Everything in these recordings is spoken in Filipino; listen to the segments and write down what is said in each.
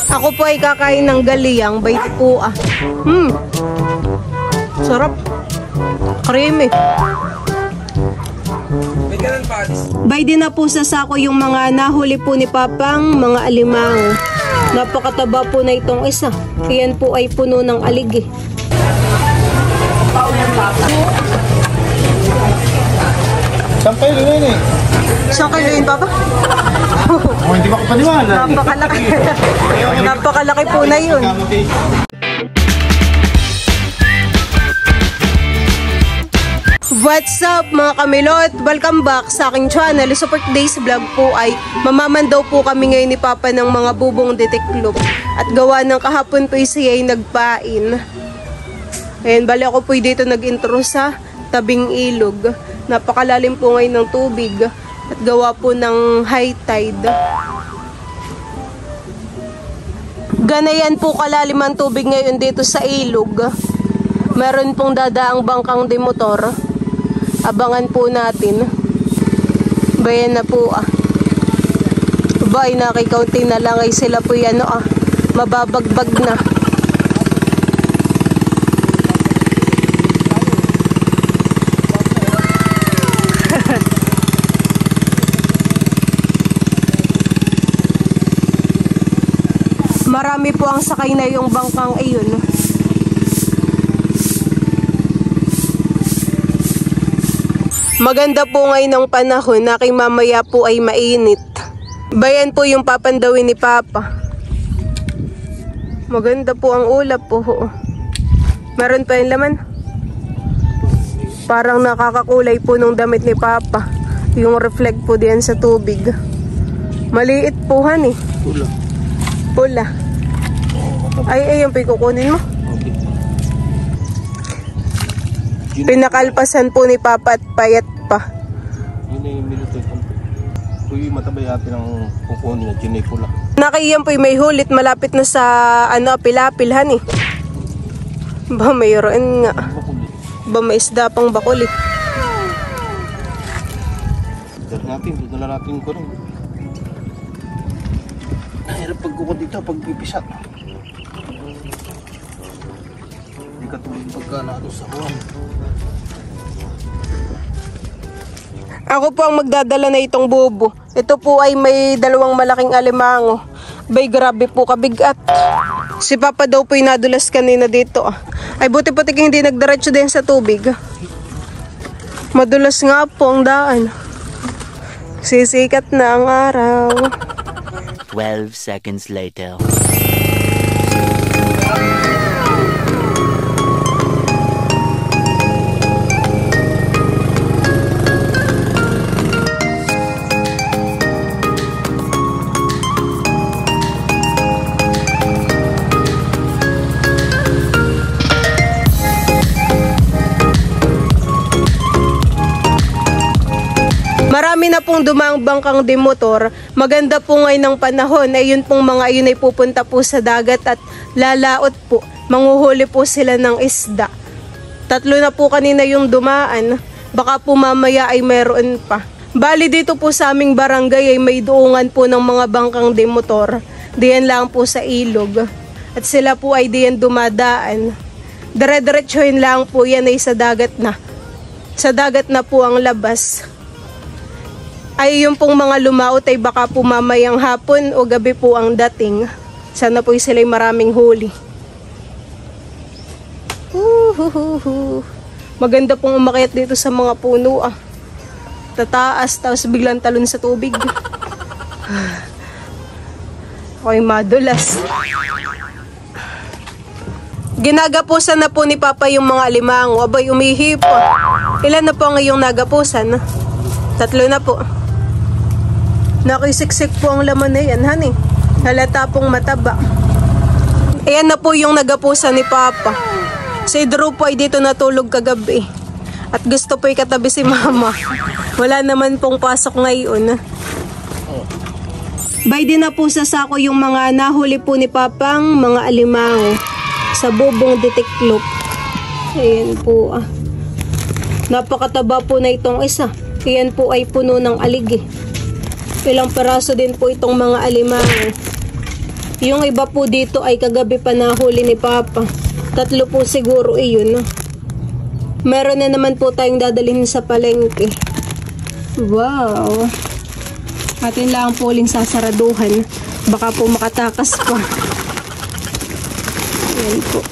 Ako po ay kakain ng galiyang by po. Sarap. Creamy. By din na po sa sako yung mga nahuli po ni Papang mga alimango. Napakataba po na itong isa. Ayan po ay puno ng aligi. Saan kayo yun eh? Saan kayo yun, Papa? Oh, hindi ba ko paniwala? Napakalaki. Napakalaki po na yun. What's up mga kamilot? Welcome back sa aking channel. So for today's vlog po ay mamamandaw po kami ngayon ni Papa ng mga bubong deteklop. At gawa ng kahapon po siya ay nagpain. Ayan, bali ako po dito nag-intro sa tabing ilog. Napakalalim po ngayon ng tubig. At gawa po ng high tide. Ganayan po kalalim ang tubig ngayon dito sa ilog. Meron pong dadaang bangkang demotor. Abangan po natin. Bayan na po Bay, nakikaunti na lang ay sila po yan mababagbag na. Marami po ang sakay na yung bangkang iyon. Maganda po ngayon ang panahon na kay mamaya po ay mainit. Bayan po yung papandawin ni Papa. Maganda po ang ulap po. Meron pa yung laman. Parang nakakakulay po nung damit ni Papa. Yung reflect po diyan sa tubig. Maliit po han eh. Pula. Ay, ayun po kukunin mo. Pinakalpasan po ni Papa at payat pa. Yun ay minuto ito. Uy, matabay atin ang kukunin na dyan ay pula. Nakaiyan po may hulit malapit na sa pilapilhan eh. Ba mayroon nga. Ba may isda pang bakuli. Dali natin, dala natin ko rin. Nahirap pagkukod dito, pagpipisat. Hindi ka tuloy pagka nato sa huwan. Ako po ang magdadala na itong bubo. Ito po ay may dalawang malaking alimango. Bay, grabe po kabigat. Si Papa daw po ay nadulas kanina dito. Ay buti-puti hindi nagdiretso din sa tubig. Madulas nga po ang daan. Sisikat na ang araw. 12 seconds later. Marami na pong dumaang bangkang demotor. Maganda po ngayon ng panahon ay yun pong mga yun ay pupunta po sa dagat at lalaot po. Manguhuli po sila ng isda. 3 na po kanina yung dumaan. Baka po mamaya ay meron pa. Bali dito po sa aming barangay ay may duungan po ng mga bangkang demotor. Diyan lang po sa ilog. At sila po ay diyan dumadaan. Dire-diretsuhin lang po yan ay sa dagat na. Sa dagat na po ang labas. Ay yung pong mga lumaot ay baka po mamayang hapon o gabi po ang dating. Sana po sila'y maraming huli. Maganda pong umakyat dito sa mga puno Tataas tapos biglang talon sa tubig. Ako'y madulas. Ginagapusan na po ni Papa yung mga alimango. Abay, umihip Ilan na po ang iyong nagapusan? 3 na po. Nakisiksik po ang laman na yan, honey. Halata pong mataba. Ayan na po yung nagapusan ni Papa. Si Drew po ay dito natulog kagabi. At gusto po ikatabi si Mama. Wala naman pong pasok ngayon. Bay din na po sa sako yung mga nahuli po ni Papang mga alimango. Sa bubong deteklop. Ayan po Napakataba po na itong isa. Ayan po ay puno ng aligi. Ilang peraso din po itong mga alimango. Yung iba po dito ay kagabi pa nahuli ni Papa. 3 po siguro iyon. Meron na naman po tayong dadalhin sa palengke. Wow. Atin lang po uling sasaraduhan. Baka po makatakas pa. Yan po.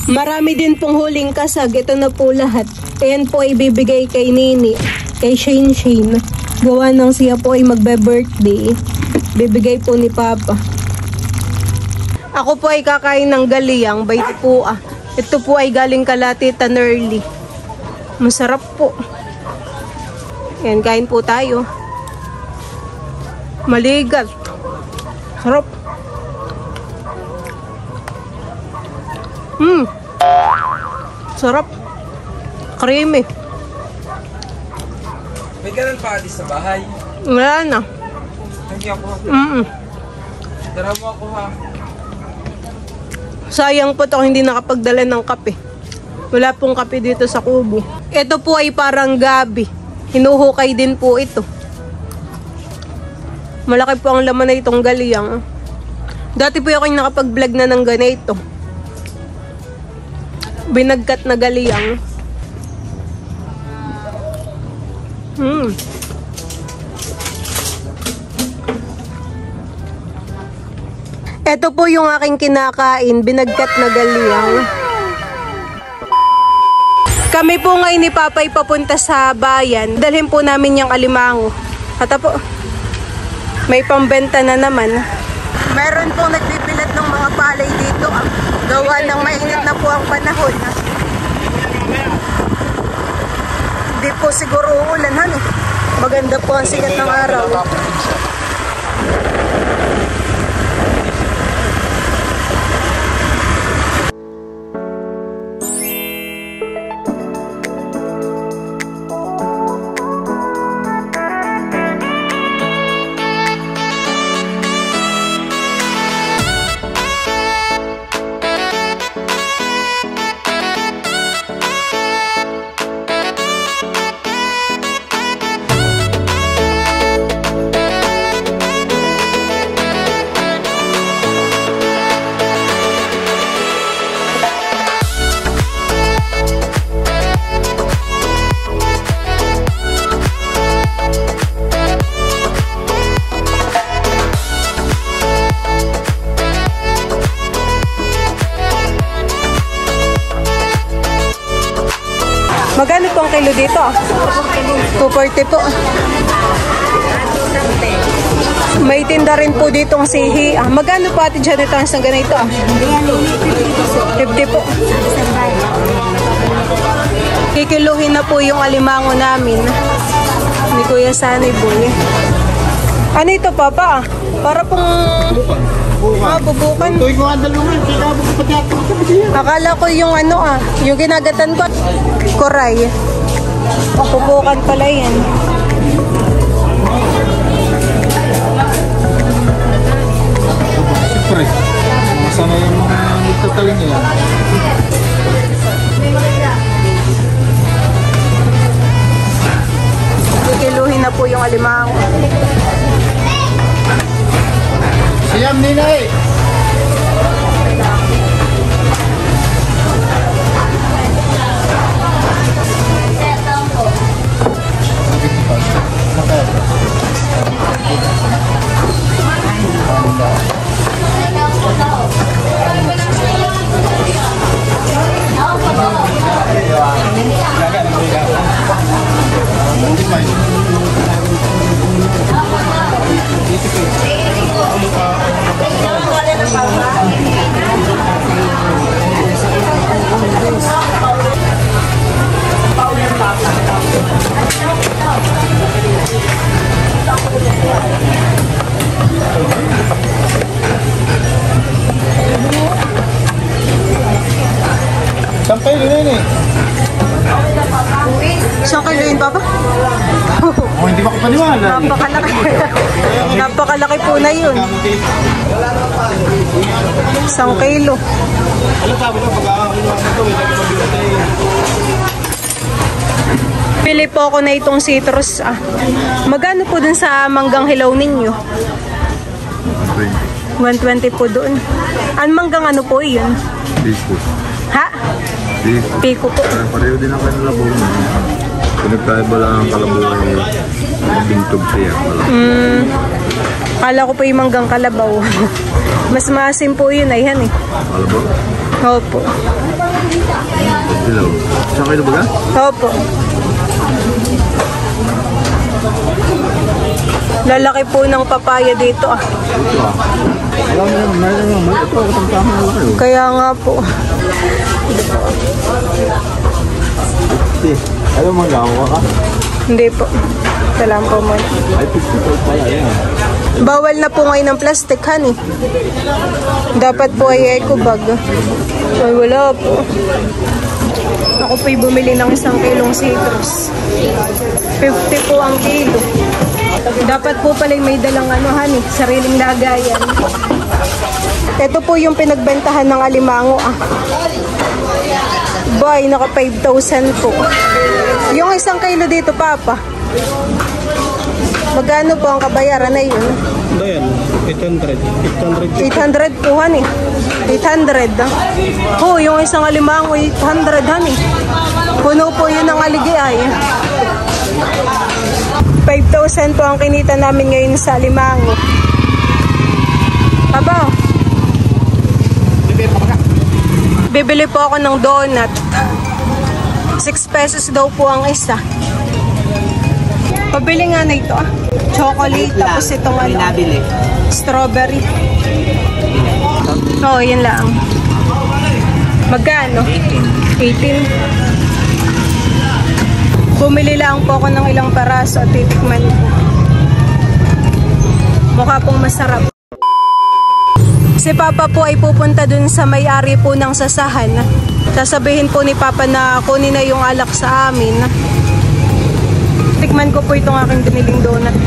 Marami din pong huling kasag. Ito na po lahat. Ayan po ay bibigay kay Nini. Kay Shane. Gawa ng siya po ay magbe-birthday. Bibigay po ni Papa. Ako po ay kakain ng galiyang. Baiti po ah. Ito po ay galing Kalatitan Early. Masarap po. Yan, kain po tayo. Maligat. Sarap. Sarap. Creamy. May ganun pa alis sa bahay. Wala na. Hindi ako. Tara mo ako ha. Sayang po to hindi nakapagdala ng kape. Wala pong kape dito sa kubo. Ito po ay parang gabi. Hinuhukay din po ito. Malaki po ang laman na itong galiyang. Dati po ako nakapag-vlog na ng ganito. Binagkat na galiyang. Ito po yung aking kinakain, binagkat na galiyang. Kami po ngayon ni Papay papunta sa bayan. Dalhin po namin yung alimango. At po, may pambenta na naman. Meron pong nagbibilat ng mga palay dito. Gawa ng mainit na po ang panahon. Hindi po siguro uulan, honey. Maganda po ang sikat ng araw. Magkano po ang kilo dito? 240 po. May tinda rin po ditong sihi. Magkano po ate dyan ito ang isang ganito? 50 po. Kikiluhin na po yung alimango namin ni Kuya Sunny Boy. Ano ito, Papa? Para pong bubukan. Akala ko yung yung ginagatan ko. Koray. Bubukan pala yan. Siyempre, masama yung mga nagtataling niya. Kikiluhin na po yung alimango. Siyam nina eh. Sampai dulu nih. Isang kilo yun, Papa? Oh, hindi ba ko paniwala? Napakalaki. Napakalaki po na yun. Isang kilo. Alam sabi ko, pag-aakulo ito, Pili po ako na itong citrus. Magkano po dun sa manggang hilaw ninyo? 120 po doon. Ang manggang ano po yun? Biko. Ha? Biko. Piko po. Pareho din ang kalabaw mo. Pinagkaiba lang ang kalabaw ay bintog siya. Kala ko po yung manggang kalabaw. Mas maasim po yun, ayan eh. Kalabaw? Opo. Dilaw. Saan kayo ba? Opo. Lalaki po ng papaya dito ah. Alam mo naman, mayroon naman. Ito ako tama na kayo. Kaya nga po. Ayaw magawa ka? Hindi po. Salam po muna. Ay, 55 pala yan. Bawal na po ngayon ng plastic, honey. Dapat po ay eco bag. Ay, wala po. Ako po'y bumili ng 1 kilong citrus. 50 po ang kilo. Dapat po pala may dalang ano, honey, sariling lagayan. Ito po yung pinagbentahan ng alimango, ah. Boy, naka 5,000 po. Yung 1 kilo dito, Papa. Magkano po ang kabayaran na yun? Ayan, 800. 800 po, honey. 800, ah. Oh, yung 1 alimango, 800, honey. Puno po yun ng aligay. 5,000 po ang kinita namin ngayon sa alimango. Aba. Bibili po ako ng donut. 6 pesos daw po ang isa. Pabili nga na ito, ah. Chocolate, tapos itong ano, strawberry. Oh, yun lang. Magkano? 18. Bumili lang po ako ng ilang paraso at titikman po. Mukha pong masarap. Si Papa po ay pupunta dun sa may-ari po ng sasahan. Sasabihin po ni Papa na kunin na yung alak sa amin. Tikman ko po itong aking biniling donut.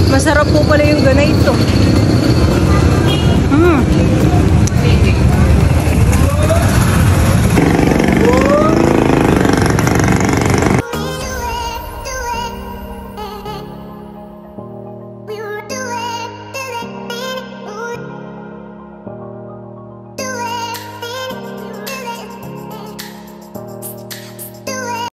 Masarap po pala yung ganito.